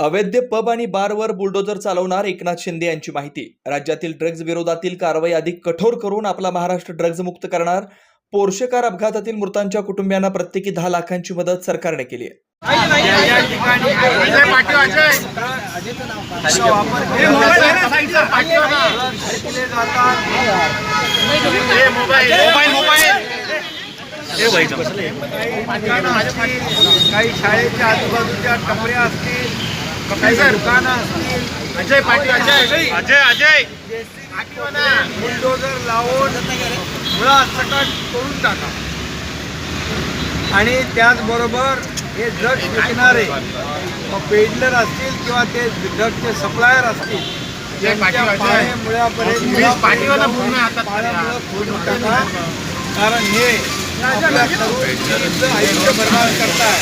अवैध पब आणि बारवर बुलडोजर चालवणार एकनाथ शिंदे यांची माहिती. राज्यातील ड्रग्ज विरोधातील कारवाई अधिक कठोर करून आपला महाराष्ट्र ड्रग्ज मुक्त करणार. पोर्शे कार अपघातातील मृतांच्या कुटुंबियांना प्रत्येकी 10 लाखांची मदत सरकारने केली आहे. काही शाळेच्या आजूबाजूच्या टपऱ्या असतील, काही दुकानं असतील, बुलडोजर लावून मुळात सकट तोडून टाका. आणि त्याचबरोबर हे ड्रग्ज विकणारे पेडलर असतील किंवा ते ड्रग्जचे सप्लायर असतील, त्यांच्या पायामुळ्यापर्यंत पायामुळं खोडून टाका. कारण हे आपल्या तरुण आयुष्य बर्बाद करताय.